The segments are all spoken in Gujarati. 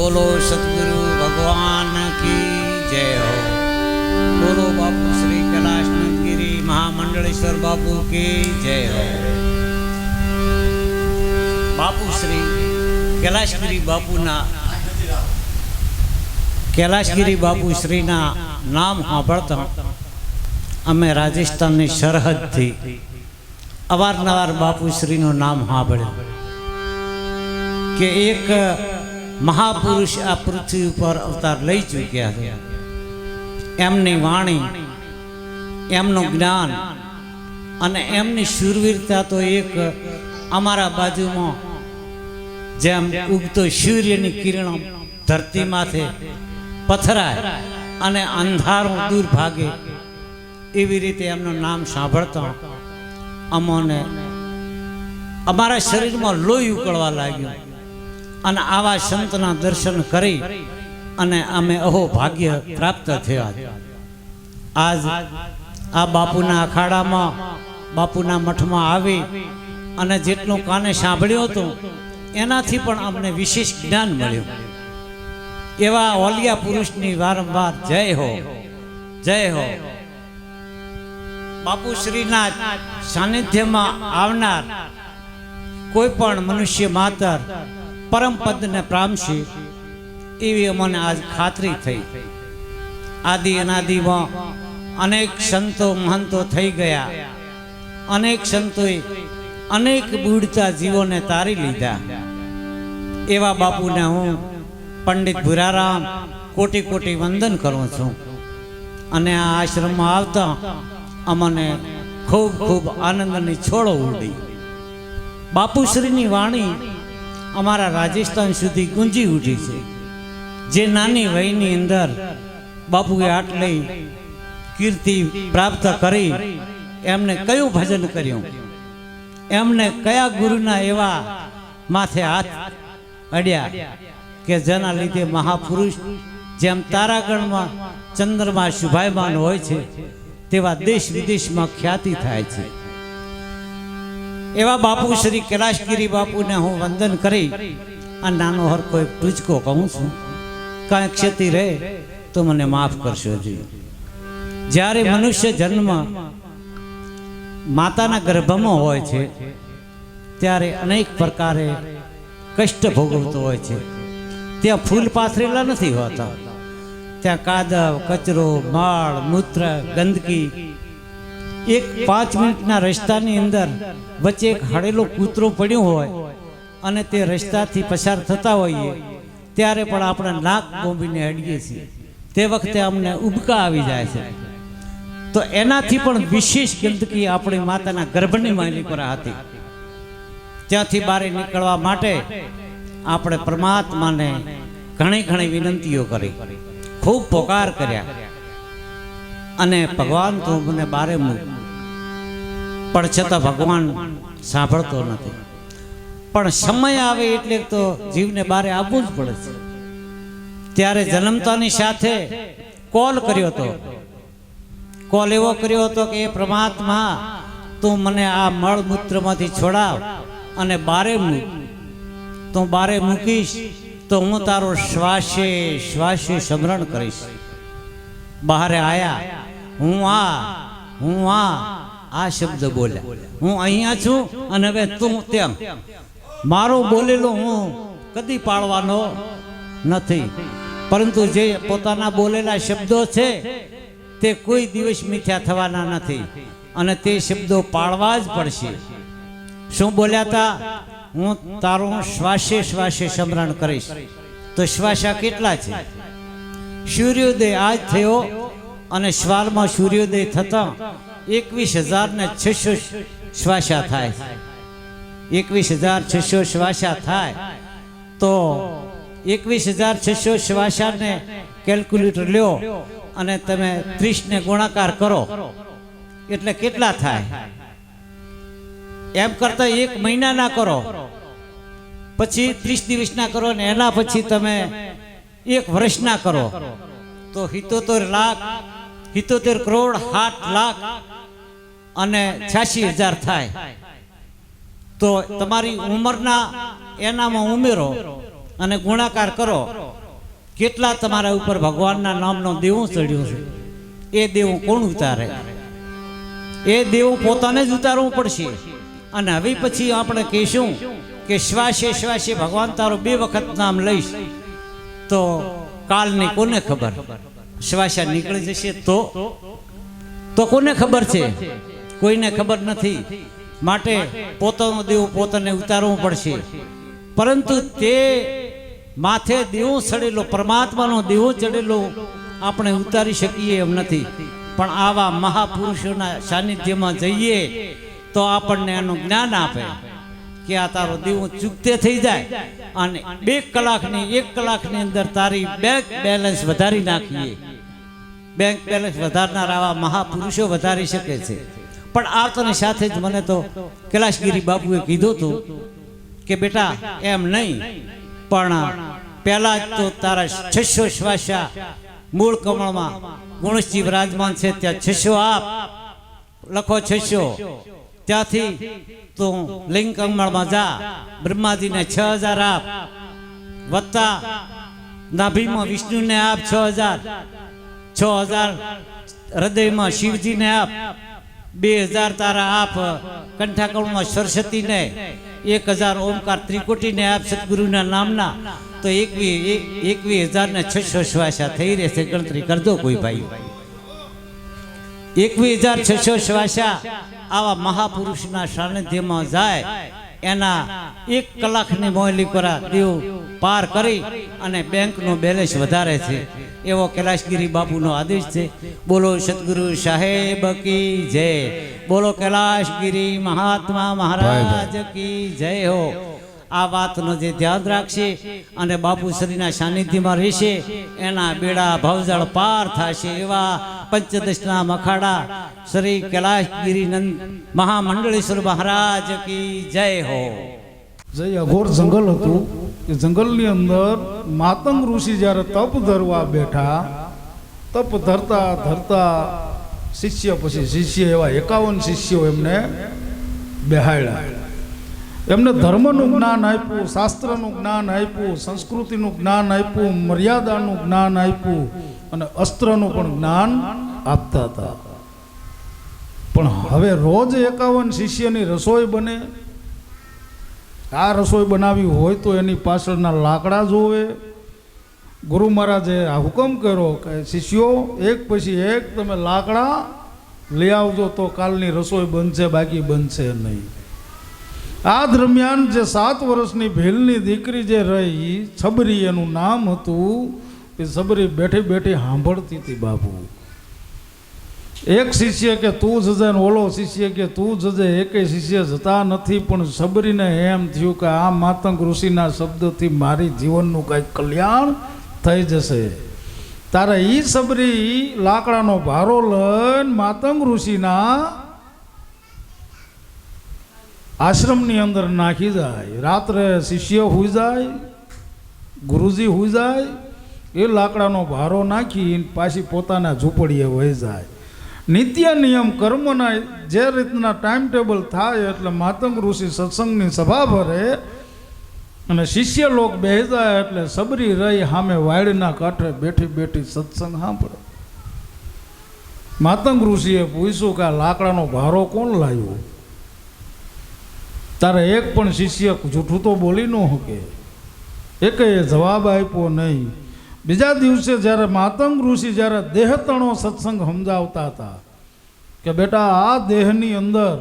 बोलो सतगुरु भगवान की जय हो। बोलो बापू श्री कैलाश गिरी महामंडलेश्वर बापू की जय हो। बापू श्री कैलाशगिरी बापूना कैलाशगिरी बापू श्रीना नाम सांभळता अमे राजस्थाननी सरहदथी अवारनवार बापू श्रीनु नाम सांभळ्युं के एक महापुरुष आ पृथ्वी पर अवतार लई चूक्या है। एमनी वाणी, एमनु ज्ञान अने एमनी शूरवीरता तो एक अमारा बाजू में जेम उगतो सूर्यनी किरण धरती माथे पथराय अने अंधारों दूर भागे एवी रीते एमनु नाम सांभळता अमोने अमारा शरीर में लोही उकळवा लाग्युं अने आवा संतना दर्शन करी अने अमे अहो भाग्य प्राप्त थया। आज आ बापूना अखाड़ा में बापूना मठ में आवी अने जेटલું काने सांभळ्युं हतुं एनाथी पण अमने विशेष ज्ञान मळ्युं। एवा ओलिया पुरुषनी वारंवार जय हो जय हो। बापू श्रीना सानिध्यमां आवनार कोई पण मनुष्य मातर परम पद ने पामशे एवी अमने आज खातरी थई। आदि अनादि में अनेक संतो महंतो थई गया, अनेक संतोए अनेक बूढ़ता जीवों ने तारी लीधा। एवा बापू ने हूँ पंडित भूराराम कोटि कोटि वंदन करूँ छूं अने आ आश्रम में आवता अमने खूब खूब आनंदनी छोड़ो उड़ी। बापूश्रीनी वाणी अमारा राजस्थान सुधी गुंजी उठी है। जे नानी वयनी अंदर बापूए आटली कीर्ति प्राप्त करी एमने कયું भजन कर्યું, एमने कया गुरुना एवा माथे हाथ अड्या के जेना लीधे महापुरुष जेम तारागण में चंद्रमा शुभायमान होय छे तेवा देश विदेश में ख्याति थाय छे। एवा बापू श्री कैलाशगिरी बापू ने हूँ वंदन करी नानो हर कोई तुझको कहूँ छूं कई क्षति रहे तो मने माफ करशो जी। ज्यारे मनुष्य जन्म माताना गर्भमां होय छे त्यारे अनेक प्रकारे कष्ट भोगवतो होय छे। त्यां फूल पाथरेला नथी होता, त्यां कादव कचरो माळ मूत्र गंदकी एक 5 मिनिटना रस्तानी अंदर वच्चे एक हड़ेलो कूतरो पड्यो होय अने ते रस्ताथी पसार थता होईए त्यारे पण आपणे नाक बोंबीने अडीए छीए ते वखते अमने उबका आवी जाय छे। तो एनाथी पण विशेष गंदकी आपणी माताना गर्भनी माली पर हती। त्यांथी बारे निकळवा माटे आपणे परमात्माने घणी घणी विनंतीओ करी, खूब पोकार कर्या अने भगवान तो मने बारे मूक पण छतां भगवान सांभळतो नथी। पण समय आवे एटले तो जीवने बारे आववुं ज पड़े छे। त्यारे जन्मतानी साथे कॉल कर्यो तो, कॉल एवो कर्यो हतो के हे परमात्मा तू मने आ मळ मूत्रमांथी छोड़ाव अने बारे मूक। तू बारे मूकीश तो हूँ तारो श्वासे श्वासे स्मरण करीश। बहारे आया हूँ आ शब्द बोल्या हूँ अहींया छूं अने हवे तू तेम मारो बोलेलो हूँ कदी पाळवानो नथी। परंतु जे पोताना बोलेला शब्दों छे ते कोई दिवस मिथ्या थवाना नथी अने ते शब्दों पाळवा ज पड़शे। शुं बोल्या ता हूँ तारो श्वासे श्वासे स्मरण करीश। तो श्वासा केटला छे? सूर्योदय आज थयो अने श्वाल में सूर्योदय थता 21,600 श्वासा थाय। 21,600 श्वासा थाय तो 21,600 श्वासा ने केल्क्युलेटर ल्यो अने तमे 30 ने गुणाकार करो एटले केटला थाय? एम करता 1 महीना ना करो पछी 30 दिवस ना करो ने एना पछी तमे 1 वर्ष ना करो तो 77 लाख 77 करोड़ 60 लाख अने 86,000 थाय। तो तमारी उमरना एनामां उमेरो અને ગુણાકાર કરો, કેટલા તમારા ઉપર ભગવાનના નામનો દેવું ચડ્યું છે. એ દેવું કોણ ઉતારે? એ દેવું પોતાને જ ઉતારવું પડશે. અને હવે પછી આપણે કહીશું કે શ્વાસે શ્વાસે ભગવાન તારું 2 વખત નામ લઈશ તો કાલની કોને ખબર? શ્વાસા નીકળી જશે તો કોને ખબર છે? કોઈને ખબર નથી. માટે પોતાનું દેવું પોતાને ઉતારવું પડશે. પરંતુ તે માથે દેવું ચડેલો, પરમાત્માનો દેવો ચડેલો આપણે ઉતારી શકીએ એમ નથી. પણ આવા મહાપુરુષોના સાનિધ્યમાં જઈએ તો આપણને એનું જ્ઞાન આપે કે આ તારો દેવું ચૂકતે થઈ જાય અને 2 કલાકની 1 કલાકની અંદર તારી બેંક બેલેન્સ વધારી નાખીએ. બેંક બેલેન્સ વધારનાર આવા મહાપુરુષો વધારી શકે છે. પણ આ તને સાથે જ મને તો કૈલાશગીરી બાપુએ કીધું હતું કે બેટા એમ નહીં, પણ પહેલા તો તારા 600 શ્વાસા મૂળ કમળમાં ગુણેશજી વિરાજમાન છે ત્યાં 600 આપ, લખો 600. ત્યાંથી તું લિંગ કમળમાં જા, બ્રહ્માજીને 6000 આપ, વત્તા નાભીમાં વિષ્ણુને આપ 6000 હૃદયમાં શિવજીને આપ, 2000 તારા આપ કંઠાકળમાં સરસ્વતીને, 1000 ઓમકાર ત્રિકોટીને આપ સદગુરુના નામના, તો 21,600 શ્વાસા થઈ રહેશે. ગણતરી કરજો કોઈ ભાઈ. 21,600 શ્વાસા આવા મહાપુરુષના સાનિધ્યમાં જાય એના 1 કલાકની મોયલી કરા દેવ પાર કરી અને બેંકનું બેલેન્સ વધારે છે. એવો કૈલાશગીરી બાપુનો આદેશ છે. બોલો સદગુરુ સાહેબ કી જય, બોલો કૈલાશગીરી મહાત્મા મહારાજ કી જય હો. આ વાતનો જે ધ્યાન રાખશે અને બાપુશ્રીના સાનિધ્યમાં રહેશે એના બેડા ભવજળ પાર થશે. એવા પંચદશના મખાડા શ્રી કૈલાશગીરી નંદ મહામંડળેશ્વર મહારાજ કી જય હો. જય. અઘોર જંગલ હતું. એ જંગલની અંદર માતંગ ઋષિ જ્યારે તપ ધરવા બેઠા, તપ ધરતા ધરતા શિષ્ય પછી શિષ્ય એવા 51 શિષ્યો એમને બેહાડ્યા. એમને ધર્મનું જ્ઞાન આપ્યું, શાસ્ત્રનું જ્ઞાન આપ્યું, સંસ્કૃતિનું જ્ઞાન આપ્યું, મર્યાદાનું જ્ઞાન આપ્યું અને અસ્ત્રનું પણ જ્ઞાન આપતા હતા. પણ હવે રોજ 51 શિષ્યની રસોઈ બને. આ રસોઈ બનાવી હોય તો એની પાછળના લાકડા જોવે. ગુરુ મહારાજે આ હુકમ કર્યો કે શિષ્યો એક પછી એક તમે લાકડા લઈ આવજો તો કાલની રસોઈ બનશે, બાકી બનશે નહીં. આ દરમિયાન જે 7 વર્ષની ભેલની દીકરી જે રહી, છબરી એનું નામ હતું, એ છબરી બેઠી બેઠી સાંભળતી હતી. બાપુ એક શિષ્ય કે તું જજે ને ઓલો શિષ્ય કે તું જજે, એકેય શિષ્ય જતા નથી. પણ છબરીને એમ થયું કે આ માતંગ ઋષિના શબ્દથી મારી જીવનનું કંઈક કલ્યાણ થઈ જશે. તારે ઈ છબરી લાકડાનો ભારો લઈને માતંગ ઋષિના આશ્રમની અંદર નાખી જાય. રાત્રે શિષ્ય હુઈ જાય, ગુરુજી હુઈ જાય, એ લાકડાનો ભારો નાખી પાછી પોતાના ઝૂંપડીએ વહી જાય. નિત્ય નિયમ કર્મના જે રીતના ટાઈમ ટેબલ થાય એટલે માતંગ ઋષિ સત્સંગની સભા ભરે અને શિષ્ય લોક બેહી જાય એટલે સબરી રહી સામે વાયડના કાંઠે બેઠી બેઠી સત્સંગ સાંભળે. માતંગ ઋષિએ પૂછ્યું કે આ લાકડાનો ભારો કોણ લાવ્યો? તારે એક પણ શિષ્ય જૂઠું તો બોલી ન શકે. એકેય જવાબ આપ્યો નહીં. બીજા દિવસે જ્યારે માતંગ ઋષિ જ્યારે દેહતણો સત્સંગ સમજાવતા હતા કે બેટા આ દેહની અંદર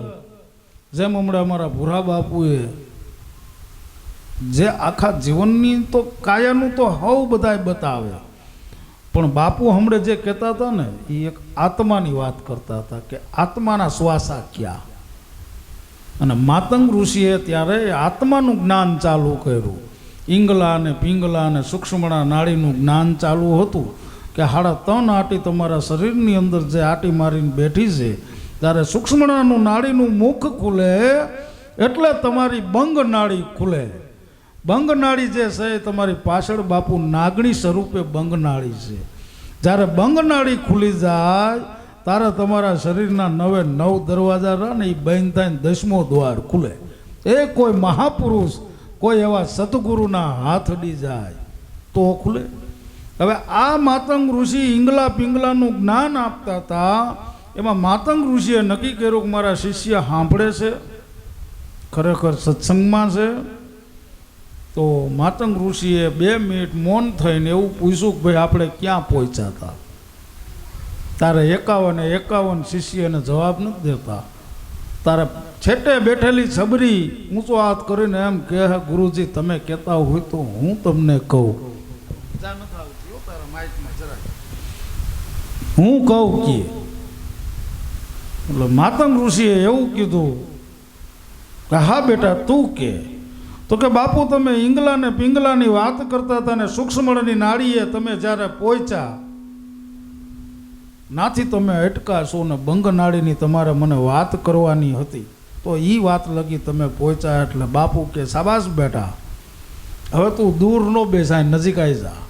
જેમ હમણાં અમારા ભૂરા બાપુએ જે આખા જીવનની તો કાયાનું તો હવ બધાય બતાવે, પણ બાપુ હમણાં જે કહેતા હતા ને એ એક આત્માની વાત કરતા હતા કે આત્માના શ્વાસા ક્યાં. અને માતંગ ઋષિએ ત્યારે આત્માનું જ્ઞાન ચાલુ કર્યું. ઈંગલા અને પિંગલા અને સૂક્ષ્મણા નાડીનું જ્ઞાન ચાલુ હતું કે 3.5 આંટી તમારા શરીરની અંદર જે આંટી મારીને બેઠી છે ત્યારે સૂક્ષ્મણાનું નાડીનું મુખ ખુલે એટલે તમારી બંગ નાડી ખુલે. બંગ નાડી જે છે એ તમારી પાછળ બાપુ નાગણી સ્વરૂપે બંગ નાડી છે. જ્યારે બંગ નાડી ખુલી જાય ત્યારે તમારા શરીરના 9 દરવાજા રહે ને એ બંધ થાય 10મો દ્વાર ખુલે. એ કોઈ મહાપુરુષ કોઈ એવા સતગુરુના હાથ અડી જાય તો ખુલે. હવે આ માતંગ ઋષિ ઈંગલા પિંગલાનું જ્ઞાન આપતા હતા. એમાં માતંગ ઋષિએ નક્કી કર્યું કે મારા શિષ્ય સાંભળે છે, ખરેખર સત્સંગમાં છે. તો માતંગ ઋષિએ 2 મિનિટ મૌન થઈને એવું પૂછ્યું કે ભાઈ આપણે ક્યાં પહોંચ્યા હતા? તારે 51 શિષ્યને જવાબ નથી દેતા. તારે છેટે બેઠેલી છબરી ઊંચો હાથ કરીને એમ કહે, ગુરુજી તમે કહેતા હોય તો હું તમને કહું. હું કહું કે એટલે માતંગ ઋષિએ એવું કીધું કે હા બેટા તું કે. તો કે બાપુ તમે ઈંગલા ને પિંગલાની વાત કરતા હતા ને સૂક્ષ્મની નાડીએ તમે જ્યારે પહોંચ્યા નાથી તમે અટકાશો ને બંગ નાડીની તમારે મને વાત કરવાની હતી, તો એ વાત લગી તમે પહોંચ્યા. એટલે બાપુ કે શાબાશ બેટા, હવે તું દૂર ન બેસાય, નજીક આવી જા.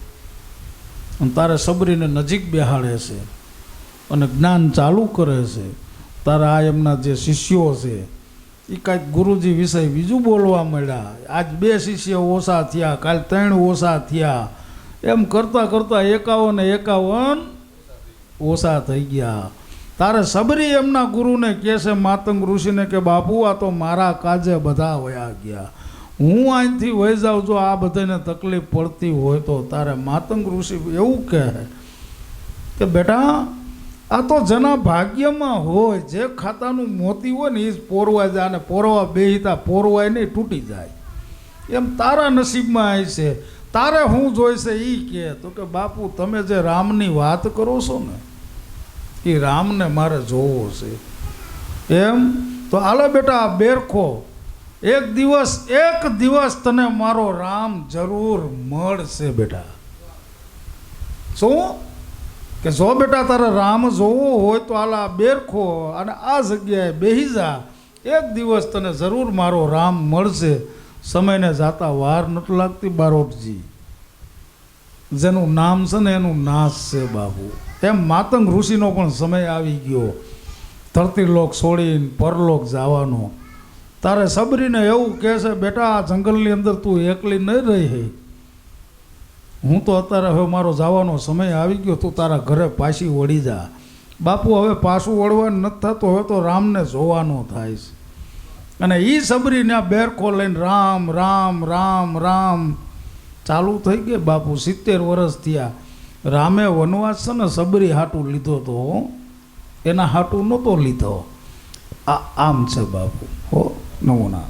અને તારે સબરીને નજીક બેહાડે છે અને જ્ઞાન ચાલુ કરે છે. તારા આ એમના જે શિષ્યો છે એ કાંઈક ગુરુજી વિષય બીજું બોલવા મળ્યા. આજ 2 શિષ્ય ઓછા થયા, કાલ 3 ઓછા થયા, એમ કરતાં કરતાં 51 ઓછા થઈ ગયા. તારે સબરી એમના ગુરુને કહે છે માતંગ ઋષિને કે બાપુ આ તો મારા કાજે બધા વયા ગયા, હું અહીંથી વહી જાઉં. જો આ બધાને તકલીફ પડતી હોય તો તારે માતંગ ઋષિ એવું કહે કે બેટા આ તો જેના ભાગ્યમાં હોય, જે ખાતાનું મોતી હોય ને એ જ પોરવાય જાય, અને પોરવા બેહીતા પોરવાય નહીં, તૂટી જાય. એમ તારા નસીબમાં આવી છે, તારે હું જોઈશે એ કહે. તો કે બાપુ તમે જે રામની વાત કરો છો ને એ રામને મારે જોવો છે. એમ તો આલો બેટા આ બેરખો, એક દિવસ તને મારો રામ જરૂર મળશે બેટા. શું કે જો બેટા તારે રામ જોવો હોય તો આલા બેરખો અને આ જગ્યાએ બેહી જા, એક દિવસ તને જરૂર મારો રામ મળશે. સમયને જાતા વાર નથી લાગતી બારોટજી, જેનું નામ છે ને એનું નાશ છે બાપુ. એમ માતંગ ઋષિનો પણ સમય આવી ગયો, ધરતી લોક છોડીને પરલોક જવાનો. તારે સબરીને એવું કહે છે બેટા આ જંગલની અંદર તું એકલી નહીં રહી, હું તો અત્યારે હવે મારો જવાનો સમય આવી ગયો, તું તારા ઘરે પાછી વળી જા. બાપુ હવે પાછું વળવાનું નથી થતું, હવે તો રામને જોવાનો થાય છે. અને એ સબરીને બેરખો લઈને રામ રામ રામ રામ ચાલુ થઈ ગઈ બાપુ. 70 વર્ષ થયા. રામે વનવાસ છે ને સબરી હાટું લીધો તો, એના હાટું નહોતો લીધો. આમ છે બાપુ. હો નમૂના.